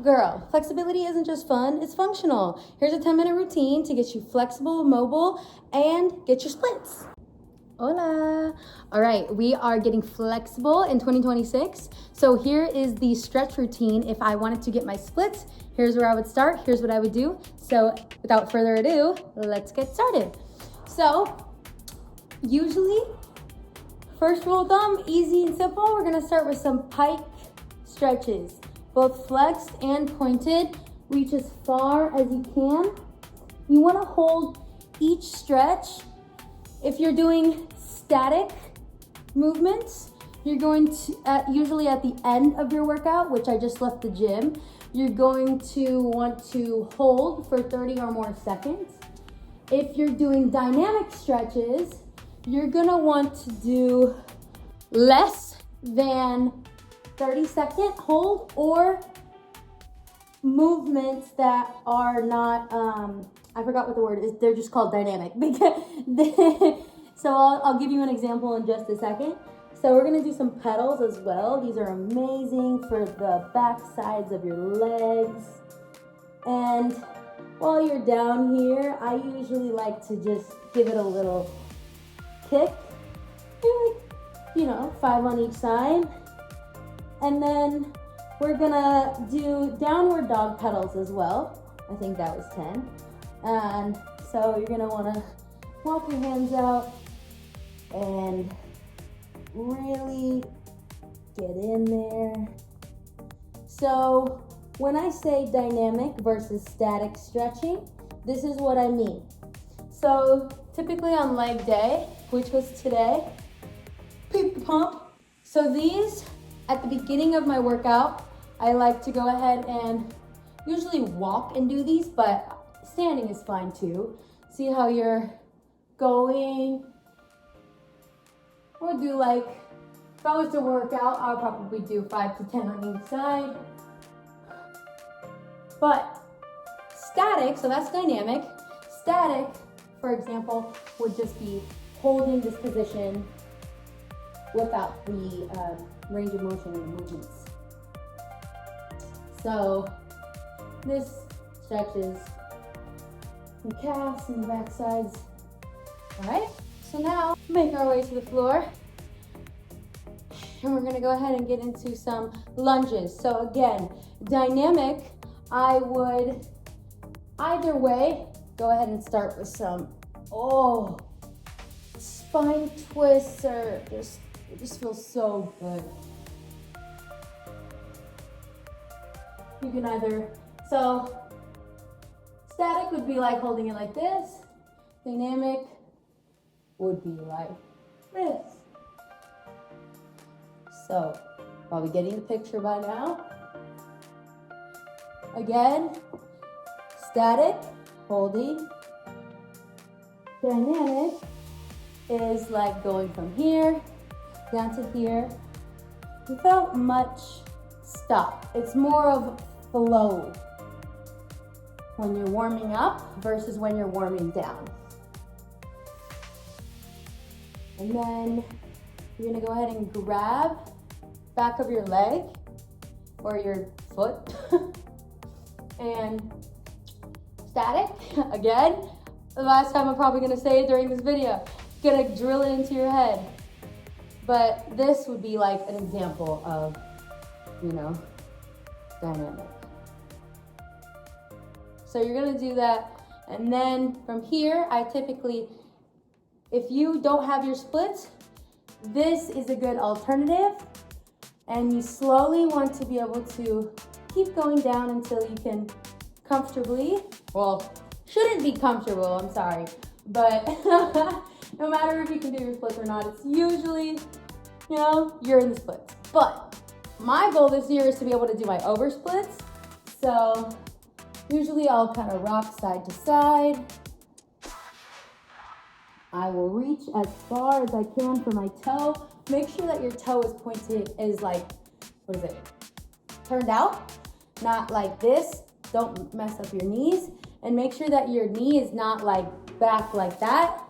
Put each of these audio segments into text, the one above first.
Girl, flexibility isn't just fun, it's functional. Here's a 10-minute routine to get you flexible, mobile, and get your splits. Hola. All right, we are getting flexible in 2026. So here is the stretch routine. If I wanted to get my splits, here's where I would start. Here's what I would do. So without further ado, let's get started. So usually, first rule of thumb, easy and simple. We're gonna start with some pike stretches, both flexed and pointed. Reach as far as you can. You wanna hold each stretch. If you're doing static movements, you're going to, usually at the end of your workout, which I just left the gym, you're going to want to hold for 30 or more seconds. If you're doing dynamic stretches, you're gonna want to do less than 30-second hold or movements that are not, I forgot what the word is, they're just called dynamic. So I'll give you an example in just a second. So we're gonna do some pedals as well. These are amazing for the back sides of your legs. And while you're down here, I usually like to just give it a little kick, maybe, 5 on each side. And then we're gonna do downward dog pedals as well. I think that was 10. And so you're gonna wanna walk your hands out and really get in there. So when I say dynamic versus static stretching, this is what I mean. So typically on leg day, which was today, peep the pump. So these, at the beginning of my workout, I like to go ahead and usually walk and do these, but standing is fine too. See how you're going. Or do if I was to work out, I'll probably do 5 to 10 on each side. But static, so that's dynamic. Static, for example, would just be holding this position without the range of motion and movements. So this stretches the calves and the back sides. All right, so now make our way to the floor. And we're gonna go ahead and get into some lunges. So again, dynamic, I would either way go ahead and start with some spine twists, or it just feels so good. You can either, so static would be like holding it like this. Dynamic would be like this. So, probably getting the picture by now. Again, static, holding. Dynamic is like going from here down to here without much stop. It's more of flow when you're warming up versus when you're warming down. And then you're gonna go ahead and grab back of your leg or your foot and static. Again, the last time I'm probably gonna say it during this video, gonna drill it into your head. But this would be like an example of, dynamic. So you're gonna do that. And then from here, I typically, if you don't have your splits, this is a good alternative. And you slowly want to be able to keep going down until you can comfortably, shouldn't be comfortable, I'm sorry. But no matter if you can do your splits or not, it's usually, you're in the splits. But my goal this year is to be able to do my over splits. So usually I'll kind of rock side to side. I will reach as far as I can for my toe. Make sure that your toe is pointed, turned out, not like this. Don't mess up your knees. And make sure that your knee is not back like that.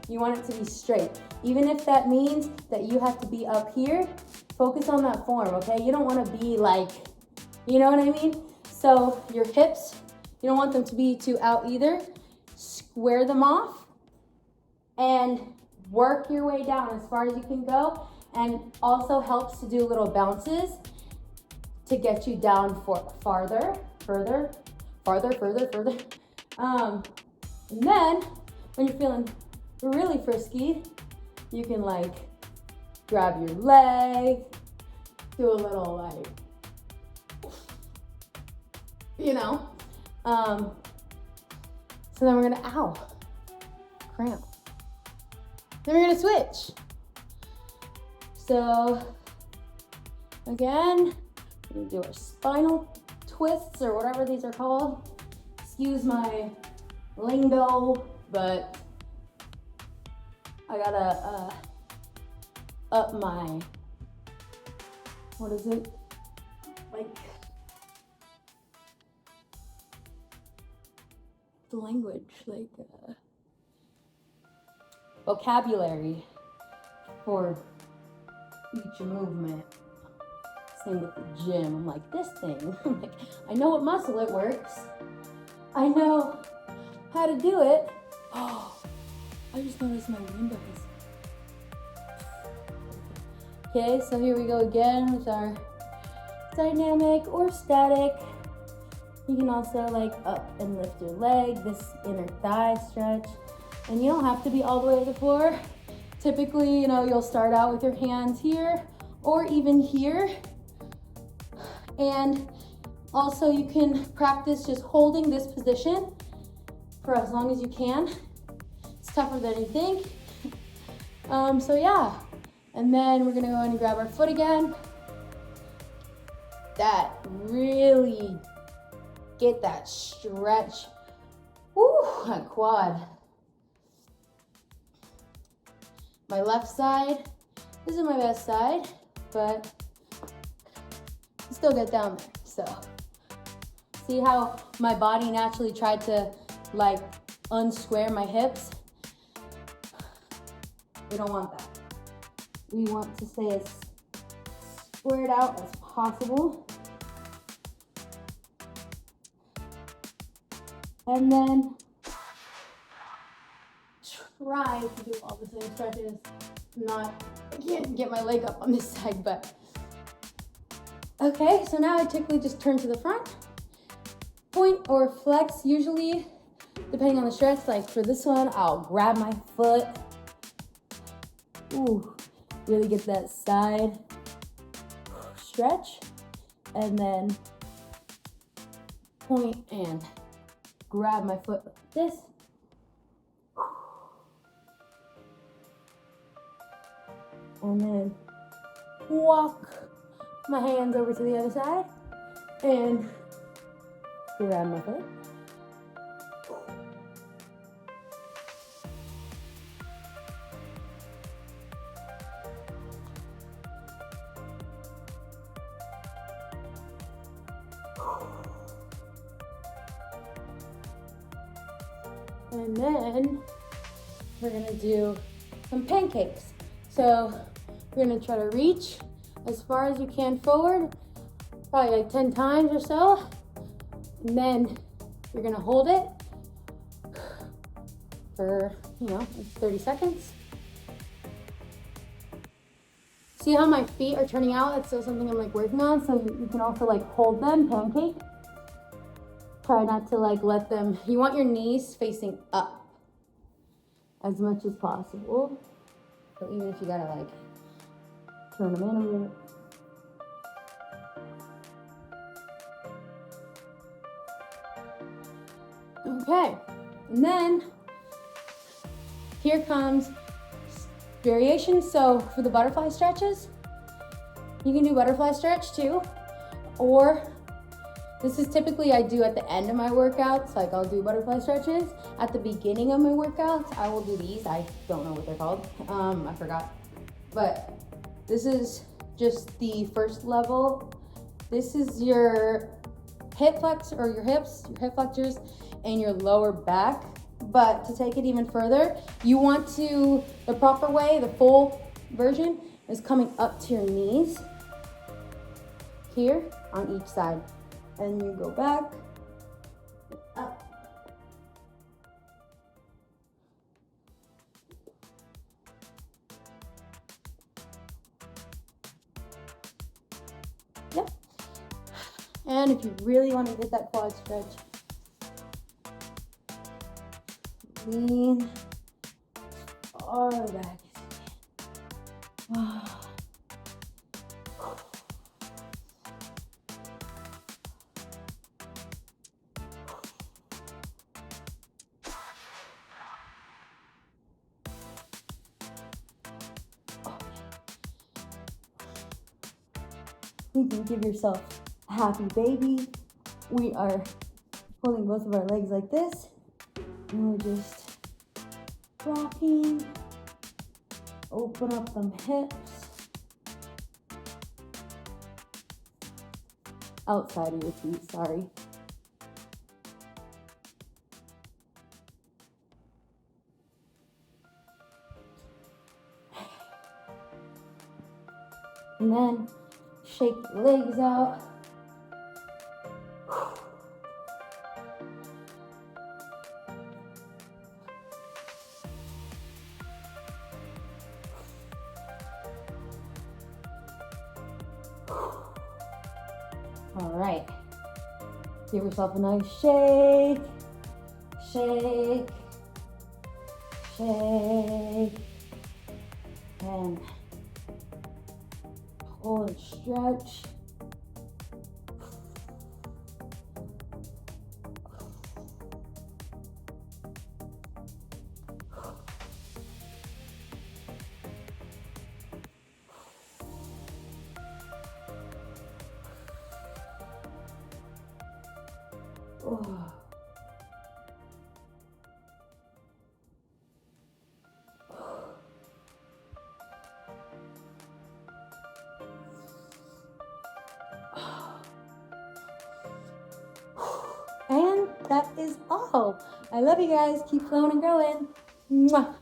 You want it to be straight. Even if that means that you have to be up here, focus on that form, okay? You don't want to be you know what I mean? So your hips, you don't want them to be too out either. Square them off and work your way down as far as you can go, and also helps to do little bounces to get you down for farther. And then when you're feeling really frisky, you can like grab your leg, do a little like, you know. So then we're gonna, cramp. Then we're gonna switch. So again, we're gonna do our spinal twists or whatever these are called. Excuse my lingo, but I gotta up my, what is it? Like the language, like vocabulary for each movement. Same with the gym. I'm like, this thing, I'm like, I know what muscle it works. I know how to do it. Oh, I just noticed my windows. Okay, so here we go again with our dynamic or static. You can also like up and lift your leg, this inner thigh stretch. And you don't have to be all the way to the floor. Typically, you know, you'll start out with your hands here or even here. And also you can practice just holding this position for as long as you can. It's tougher than you think. So yeah, and then we're gonna go in and grab our foot again. That really get that stretch. Woo, that quad. My left side isn't my best side, but I still get down there. So see how my body naturally tried to like unsquare my hips? We don't want that. We want to stay as squared out as possible. And then try to do all the same stretches. I can't get my leg up on this side, but. Okay, so now I typically just turn to the front, point or flex, usually, depending on the stretch. Like for this one, I'll grab my foot. Ooh, really get that side stretch, and then point and grab my foot like this. And then walk my hands over to the other side and grab my foot. And then we're gonna do some pancakes. So we're gonna try to reach as far as you can forward, probably like 10 times or so. And then you're gonna hold it for, like 30 seconds. See how my feet are turning out? It's still something I'm like working on. So you can also like hold them, pancake. Try not to like let them, you want your knees facing up as much as possible. So even if you gotta like turn them in a little bit. Okay, and then here comes variations. So for the butterfly stretches, you can do butterfly stretch too, or this is typically I do at the end of my workouts. Like I'll do butterfly stretches. At the beginning of my workouts, I will do these. I don't know what they're called. I forgot. But this is just the first level. This is your hip flex or your hips, your hip flexors, and your lower back. But to take it even further, you want to, the proper way, the full version is coming up to your knees here on each side. and you go back, up. Yep. And if you really want to get that quad stretch, lean far back as you can. You can give yourself a happy baby. We are holding both of our legs like this, and we're just rocking. Open up them hips. Outside of your feet, sorry. And then shake your legs out. All right. Give yourself a nice shake, shake, shake, and hold and stretch. Oh. And that is all. I love you guys. Keep flowing and growing. Mwah.